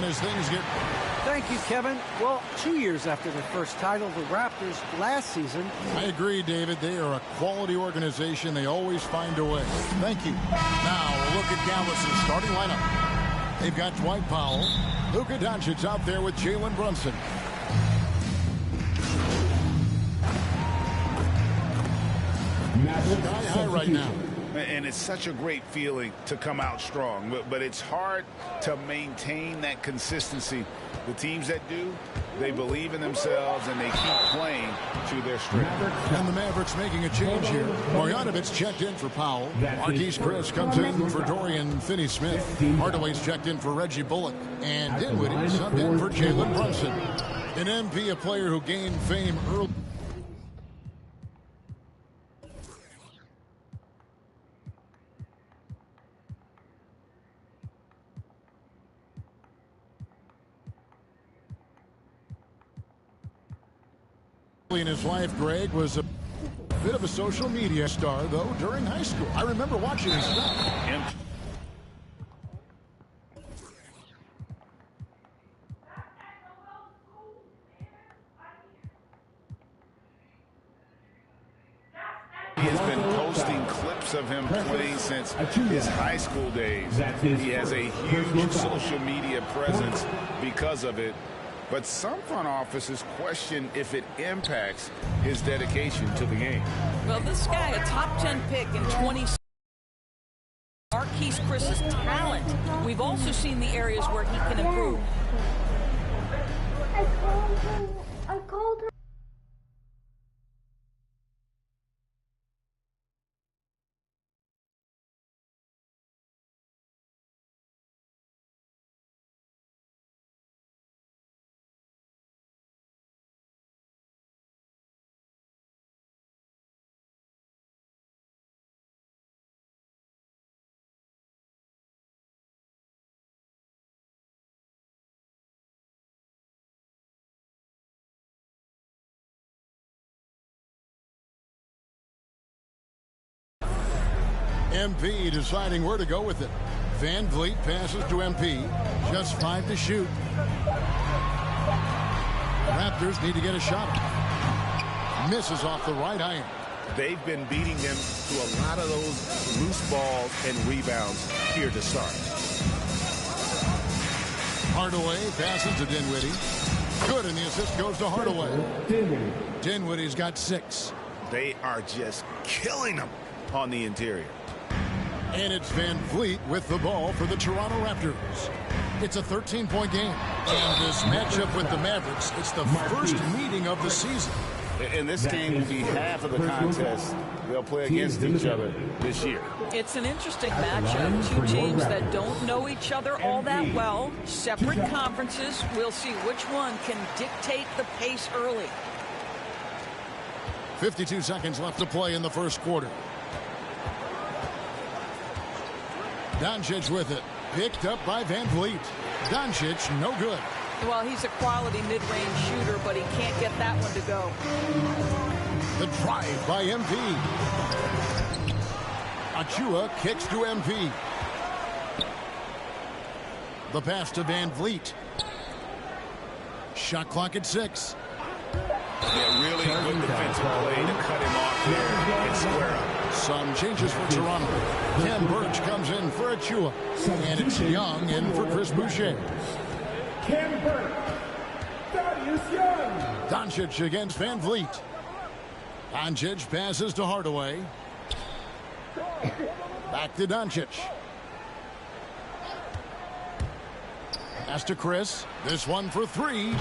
as things get... Thank you, Kevin. Well, 2 years after their first title, the Raptors last season... I agree, David. They are a quality organization. They always find a way. Thank you. Now, a look at Dallas' starting lineup. They've got Dwight Powell. Luka Doncic out there with Jalen Brunson. Sky high right now. And it's such a great feeling to come out strong, but it's hard to maintain that consistency. The teams that do, they believe in themselves and they keep playing to their strength. And the Mavericks making a change here. Marjanovic checked in for Powell. Marquise Chris comes in for Dorian Finney-Smith. Hardaway's checked in for Reggie Bullock. And Dinwiddie subbed in for Jalen Brunson. An MP, a player who gained fame early. In his life, Greg was a bit of a social media star, though, during high school. I remember watching his stuff. He has been posting clips of him playing since his high school days. He has a huge social media presence because of it. But some front offices question if it impacts his dedication to the game. Well, this guy, a top 10 pick in 20. Marquise Chris's talent. We've also seen the areas where he can improve. I called her. MP deciding where to go with it. Van Vliet passes to MP. Just 5 to shoot. Raptors need to get a shot. Misses off the right iron. They've been beating them to a lot of those loose balls and rebounds here to start. Hardaway passes to Dinwiddie. Good, and the assist goes to Hardaway. Dinwiddie's got 6. They are just killing them on the interior. And it's Van Vliet with the ball for the Toronto Raptors. It's a 13-point game. And this matchup with the Mavericks, it's the first meeting of the season. And this game will be half of the contest they'll play against each other this year. It's an interesting matchup. Two teams that don't know each other all that well. Separate conferences. We'll see which one can dictate the pace early. 52 seconds left to play in the first quarter. Doncic with it. Picked up by Van Vliet. Doncic, no good. Well, he's a quality mid-range shooter, but he can't get that one to go. The drive by MP. Achua kicks to MP. The pass to Van Vliet. Shot clock at 6. Yeah, really good defensive play to cut him off there and square up. Some changes for Toronto. Ken Burch comes in for Achua. And it's Young in for Chris Boucher. Ken Burch. Thaddeus Young. Doncic against Van Vliet. Doncic passes to Hardaway. Back to Doncic. Pass to Chris. This one for 3.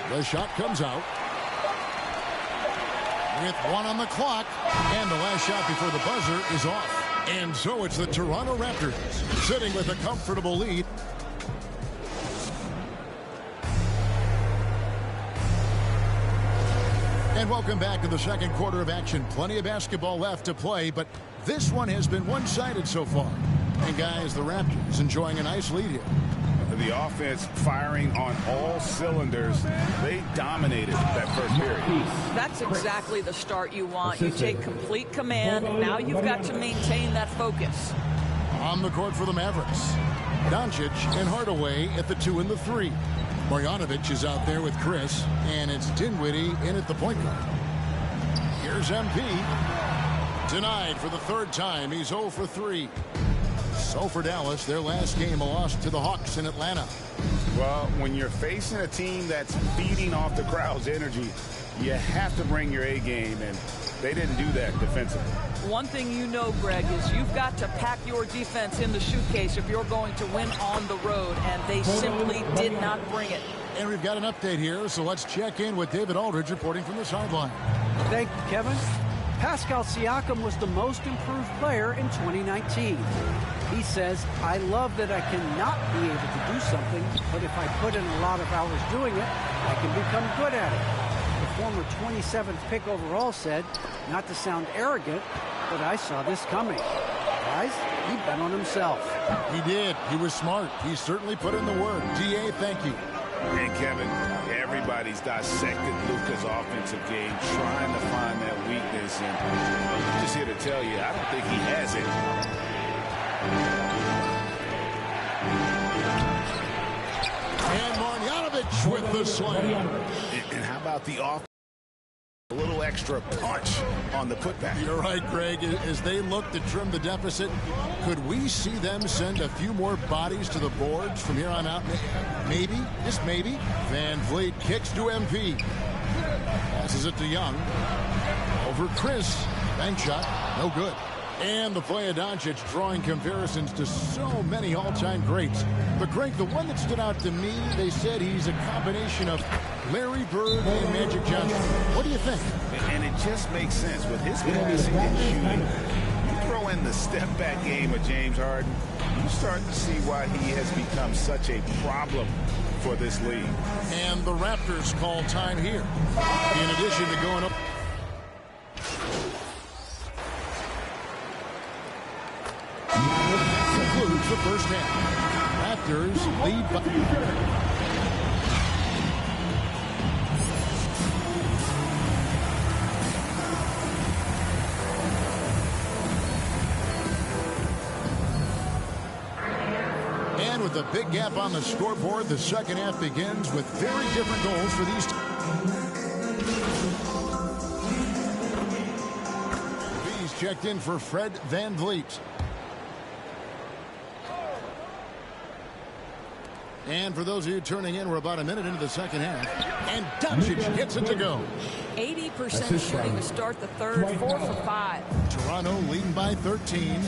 The shot comes out. With 1 on the clock. And the last shot before the buzzer is off. And so it's the Toronto Raptors sitting with a comfortable lead. And welcome back to the second quarter of action. Plenty of basketball left to play, but this one has been one-sided so far. And guys, the Raptors enjoying a nice lead here. The offense firing on all cylinders. They dominated that first period. That's exactly the start you want. You take complete command. Now you've got to maintain that focus. On the court for the Mavericks. Doncic and Hardaway at the 2 and the 3. Marjanovic is out there with Chris, and it's Dinwiddie in at the point guard. Here's MP. Denied for the 3rd time. He's 0 for 3. So for Dallas, their last game a loss to the Hawks in Atlanta. Well, when you're facing a team that's feeding off the crowd's energy, you have to bring your A game, and they didn't do that defensively. One thing you know, Greg, is you've got to pack your defense in the suitcase if you're going to win on the road, and they simply did not bring it. And we've got an update here, so let's check in with David Aldridge reporting from the sideline. Thank you, Kevin. Pascal Siakam was the most improved player in 2019. He says, I love that I cannot be able to do something, but if I put in a lot of hours doing it, I can become good at it. The former 27th pick overall said, not to sound arrogant, but I saw this coming. Guys, he bet on himself. He did. He was smart. He certainly put in the work. DA, thank you. And Kevin, everybody's dissected Luka's offensive game, trying to find that weakness. And I'm just here to tell you, I don't think he has it. And Marjanovic with the slam. And how about the offense? A little extra punch on the putback. You're right, Greg. As they look to trim the deficit, could we see them send a few more bodies to the boards from here on out? Maybe, just maybe. Van Vliet kicks to MP. Passes it to Young. Over Chris. Bank shot. No good. And the play of Doncic drawing comparisons to so many all-time greats. But, Greg, the one that stood out to me, they said he's a combination of Larry Bird and Magic Johnson. What do you think? And it just makes sense. With his passing and shooting, you throw in the step-back game of James Harden, you start to see why he has become such a problem for this league. And the Raptors call time here. In addition to going up. Concludes the first half. Raptors lead by. And with a big gap on the scoreboard, the second half begins with very different goals for these teams. He's checked in for Fred Van Vliet. And for those of you tuning in, we're about a minute into the second half. And Doncic gets it to go. 80% shooting to start the third, 4 for 5. Toronto leading by 13.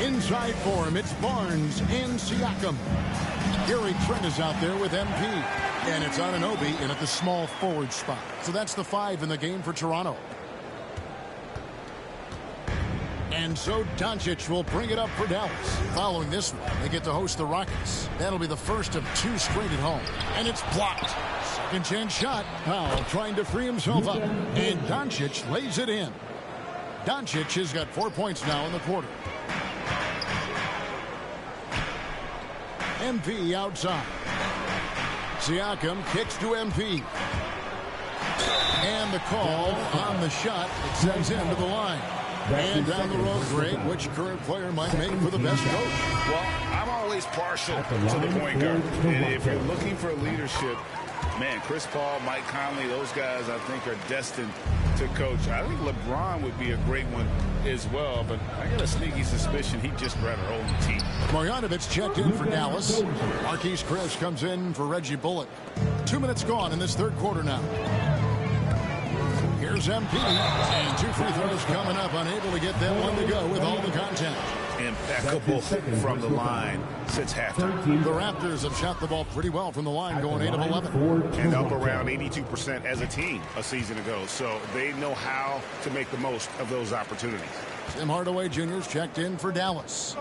Inside for him, it's Barnes and Siakam. Gary Trent is out there with MP. And it's Anunoby in at the small forward spot. So that's the 5 in the game for Toronto. And so Doncic will bring it up for Dallas. Following this one, they get to host the Rockets. That'll be the first of 2 straight at home. And it's blocked. Second chance shot. Powell trying to free himself up. And Doncic lays it in. Doncic has got 4 points now in the quarter. MP outside. Siakam kicks to MP. And the call on the shot that sends him to the line. And down the road, Greg, which current player might make for the best coach? Well, I'm always partial to the point guard. And if you're looking for leadership, man, Chris Paul, Mike Conley, those guys I think are destined to coach. I think LeBron would be a great one as well, but I got a sneaky suspicion he'd just rather hold the team. Marjanovic checked in for Dallas. Marquise Chris comes in for Reggie Bullock. 2 minutes gone in this third quarter now. Here's MP, and 2 free throws coming up, unable to get that one to go with all the contact. Impeccable from the line since halftime. The Raptors have shot the ball pretty well from the line, going 8 of 11. And up around 82% as a team a season ago, so they know how to make the most of those opportunities. Tim Hardaway Jr.'s checked in for Dallas.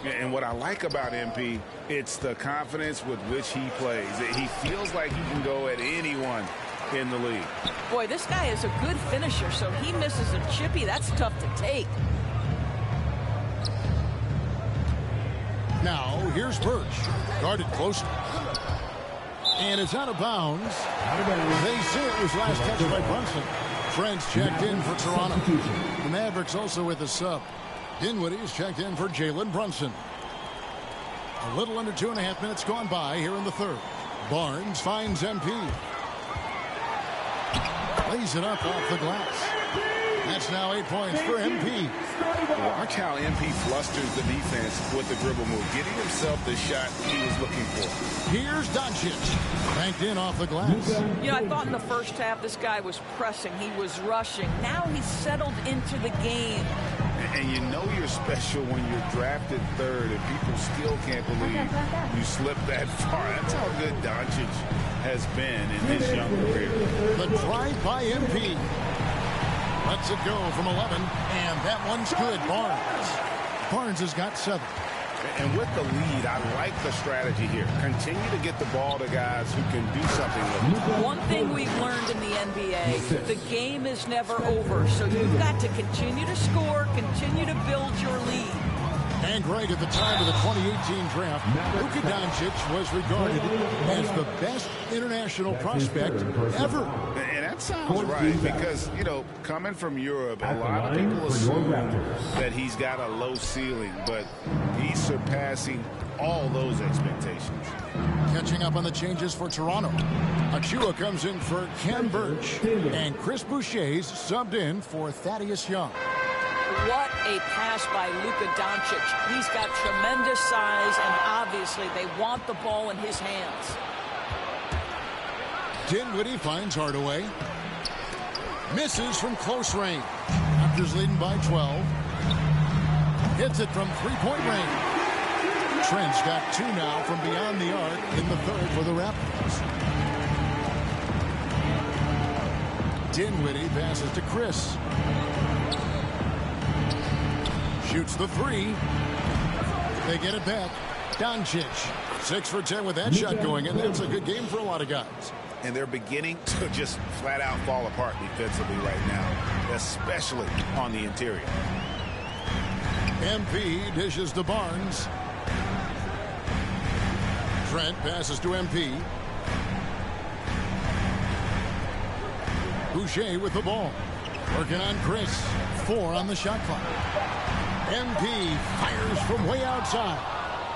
And what I like about MP, it's the confidence with which he plays. He feels like he can go at anyone in the league. Boy, this guy is a good finisher, so he misses a chippy. That's tough to take. Now, here's Birch. Guarded closely. And it's out of bounds. They say it was last touched by Brunson. Trent's checked in for Toronto. The Mavericks also with a sub. Dinwiddie is checked in for Jalen Brunson. A little under 2.5 minutes gone by here in the third. Barnes finds MP. Lays it up off the glass. That's now 8 points for MP. Watch how MP flusters the defense with the dribble move, getting himself the shot he was looking for. Here's Doncic. Banked in off the glass. You know, I thought in the first half this guy was pressing. He was rushing. Now he's settled into the game. And you know you're special when you're drafted third and people still can't believe you slipped that far. That's how good Doncic has been in his young career. The drive by MP. Lets it go from 11, and that one's good. Barnes has got 7. And with the lead, I like the strategy here. Continue to get the ball to guys who can do something with it. One thing we've learned in the NBA, the game is never over. So you've got to continue to score, continue to build your lead. And Greg, at the time of the 2018 draft, Luka Doncic was regarded as the best international prospect ever. And that sounds right because, you know, coming from Europe, a lot of people assume that he's got a low ceiling, but he's surpassing all those expectations. Catching up on the changes for Toronto. Achua comes in for Ken Birch, and Chris Boucher's subbed in for Thaddeus Young. What a pass by Luka Doncic. He's got tremendous size, and obviously they want the ball in his hands. Dinwiddie finds Hardaway. Misses from close range. Raptors leading by 12. Hits it from three-point range. Trent's got 2 now from beyond the arc in the third for the Raptors. Dinwiddie passes to Chris. Shoots the 3. They get it back. Doncic, 6 for 10 with that shot going in. That's a good game for a lot of guys. And they're beginning to just flat out fall apart defensively right now, especially on the interior. MP dishes to Barnes. Trent passes to MP. Boucher with the ball. Working on Chris. 4 on the shot clock. MP fires from way outside.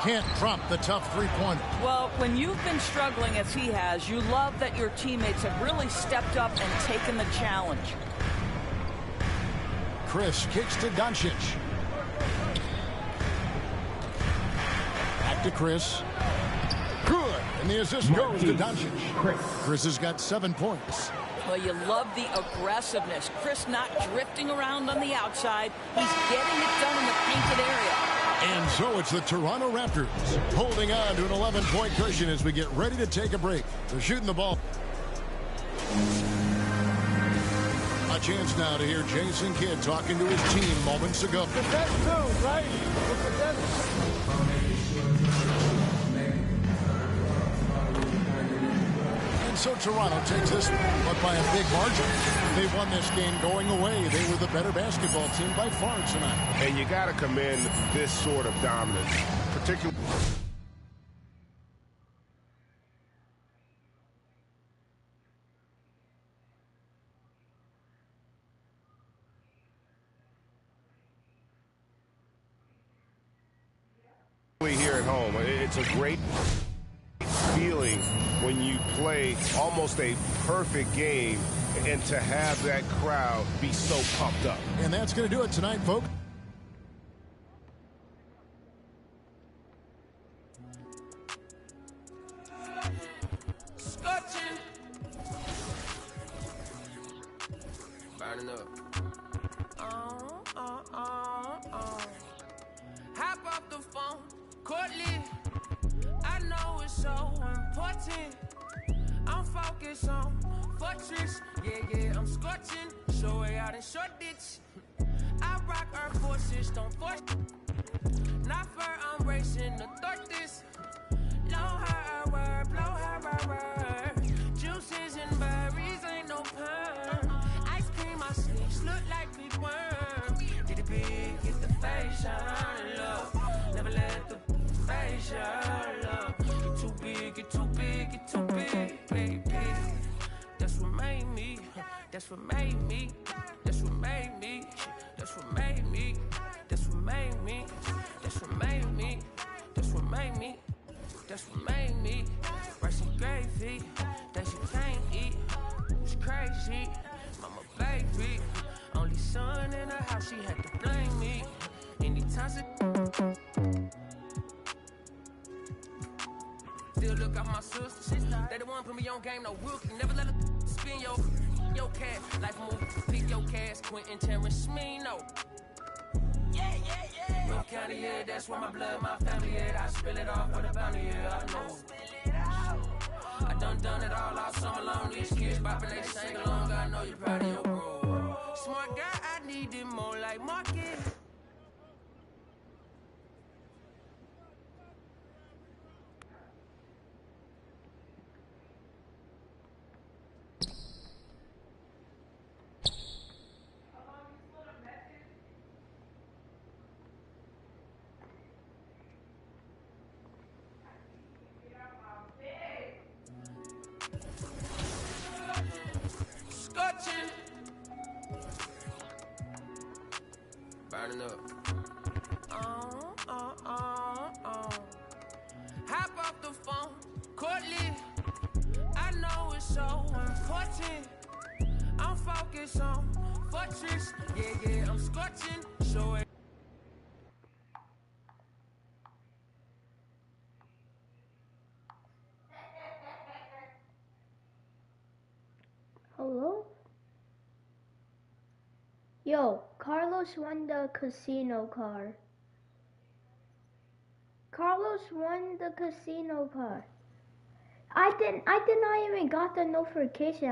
Can't drop the tough three-pointer. Well, when you've been struggling as he has, you love that your teammates have really stepped up and taken the challenge. Chris kicks to Doncic. Back to Chris. Good. And the assist goes to Doncic. Chris has got 7 points. Well, you love the aggressiveness. Chris not drifting around on the outside. He's getting it done in the painted area. And so it's the Toronto Raptors holding on to an 11-point cushion as we get ready to take a break. They're shooting the ball. A chance now to hear Jason Kidd talking to his team moments ago. The best two, right? The best. So Toronto takes this one, but by a big margin. They won this game going away. They were the better basketball team by far tonight. And you got to commend this sort of dominance, particularly. Here at home, it's a great feeling when you play almost a perfect game and to have that crowd be so pumped up. And that's going to do it tonight, folks. Scotching. Burning up. Hop off the phone, Courtly. I know it's so important. I'm focused on fortress. Yeah, I'm scorching. Show way out in short ditch. I rock our forces, don't force. Not fur, I'm racing to thwart this. Blow her word, blow her word. Juices and berries, ain't no perm. Ice cream, my sleeves look like big worm. Did it big, get the face shine, love. Never let the face shine, love. Get too big, get too big, get too big, baby. That's what made me, that's what made me, that's what made me, that's what made me, that's what made me, that's what made me, That's what made me. That's what made me. Rice and gravy that you can't eat. It's crazy, mama baby. Only son in the house, she had to blame me. Anytime still look out my sister. They the one put me on game, no rookie. Never let her spin your cat. Life move, pick your cash. Quentin Terrence, me no. Will County, yeah, that's where my blood, my family, yeah. I spill it off for the bounty, yeah, I know. I done it all summer long. These kids bopping, they sing along. I know you're proud of your bro. Smart guy, I need it more like market. Scotching. Burning up. Hop off the phone, Courtly. I know it's so important. I'm focused on fortress. Yeah, I'm scorching. Show it. Hello? Yo, Carlos won the casino car. Carlos won the casino car. I did not even got the notification.